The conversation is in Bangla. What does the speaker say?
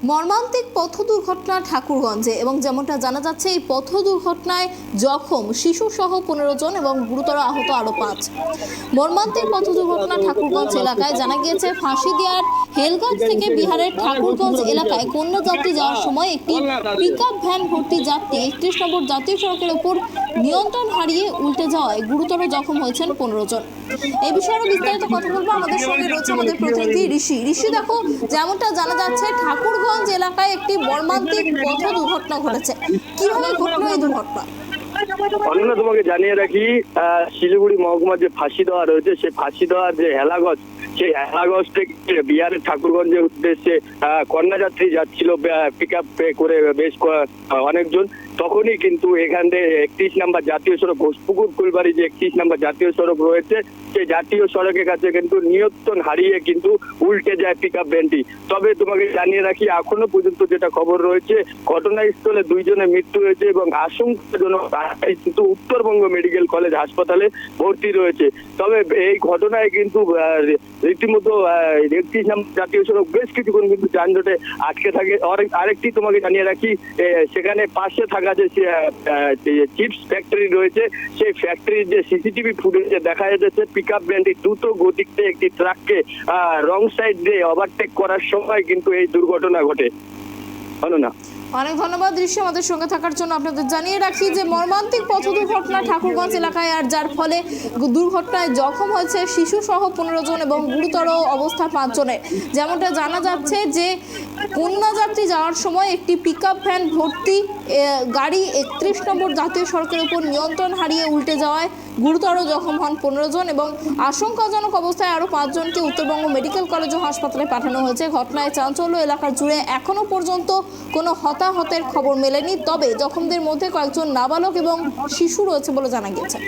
মর্মান্তিক পথ দুর্ঘটনা ঠাকুরগঞ্জে এবং যেমনটা জানা যাচ্ছে এই পথ দুর্ঘটনায় জখম শিশু সহ 15 জন এবং গুরুতর আহত আরো 5। মর্মান্তিক পথ দুর্ঘটনা ঠাকুরগঞ্জ এলাকায় জানা গিয়েছে ফাঁসিদিয়ার হেলগঞ্জ থেকে বিহারের ঠাকুরগঞ্জ এলাকায় কন্যা যাত্রী যাওয়ার সময় একটি পিকআপ ভ্যান ভর্তি যাত্রী 31 নম্বর জাতীয় সড়কের উপর নিয়ন্ত্রণ হারিয়ে উল্টে যাওয়ায় গুরুতর জখম হয়েছেন 15 জন। এই বিষয়ে বিস্তারিত কথা বলবো, আমাদের সঙ্গে রয়েছে আমাদের প্রতিনিধি ঋষি। দেখো, যেমনটা জানা যাচ্ছে ঠাকুরগঞ্জ এলাকায় একটি মর্মান্তিক পথ দুর্ঘটনা ঘটেছে, কিভাবে ঘটলো এই দুর্ঘটনা? অন্য তোমাকে জানিয়ে রাখি, শিলিগুড়ি মহকুমার যে ফাঁসি দেওয়া রয়েছে সেই ফাঁসি দেওয়ার যে হেলাগঞ্জ, সেই হেলাগঞ্জ থেকে বিহারের ঠাকুরগঞ্জের উদ্দেশ্যে কন্যাযাত্রী যাচ্ছিল পিক আপ করে বেশ অনেকজন। তখনই কিন্তু এখান থেকে 31 নম্বর জাতীয় সড়ক ঘোষপুকুর ফুলবাড়ি যে 31 নম্বর জাতীয় সড়ক রয়েছে সেই জাতীয় সড়কের কাছে কিন্তু নিয়ন্ত্রণ হারিয়ে কিন্তু উল্টে যায় পিক আপ ভ্যানটি। তবে তোমাকে জানিয়ে রাখি, এখনো পর্যন্ত যেটা খবর রয়েছে ঘটনাস্থলে 2 জনের মৃত্যু হয়েছে এবং আশঙ্কাজনক কিন্তু উত্তরবঙ্গ মেডিকেল কলেজ হাসপাতালে ভর্তি রয়েছে। তবে এই ঘটনায় কিন্তু রীতিমতো 31 নম্বর জাতীয় সড়ক বেশ কিছুক্ষণ কিন্তু যানজটে আটকে থাকে। আরেকটি তোমাকে জানিয়ে রাখি, সেখানে পাশে থাকা যে চিপস ফ্যাক্টরি রয়েছে সেই ফ্যাক্টরির যে সিসিটিভি ফুটেজে দেখা যাচ্ছে পিক আপ ভ্যানটি দ্রুত গতিতে একটি ট্রাককে রং সাইড দিয়ে ওভারটেক করার সময় কিন্তু এই দুর্ঘটনা ঘটে। না, অনেক ধন্যবাদ ঋষি আমাদের সঙ্গে থাকার জন্য। আপনাদের জানিয়ে রাখি যে মর্মান্তিক পথ দুর্ঘটনা ঠাকুরগঞ্জ এলাকায়, আর যার ফলে দুর্ঘটনায় জখম হয়েছে শিশু সহ 15 জন এবং গুরুতর অবস্থা 5 জনের। যেমনটা জানা যাচ্ছে যে কন্যা যাত্রী যাওয়ার সময় একটি পিকআপ ভ্যান ভর্তি গাড়ি 31 নম্বর জাতীয় সড়কের উপর নিয়ন্ত্রণ হারিয়ে উল্টে যাওয়ায় গুরুতর জখম হন 15 জন এবং আশঙ্কাজনক অবস্থায় আরও 5 জনকে উত্তরবঙ্গ মেডিকেল কলেজ ও হাসপাতালে পাঠানো হয়েছে। ঘটনায় চাঞ্চল্য এলাকার জুড়ে এখনো পর্যন্ত কোনো হতাহতের খবর মেলেনি, তবে জখমদের মধ্যে কয়েকজন নাবালক এবং শিশু রয়েছে বলে জানা গিয়েছে।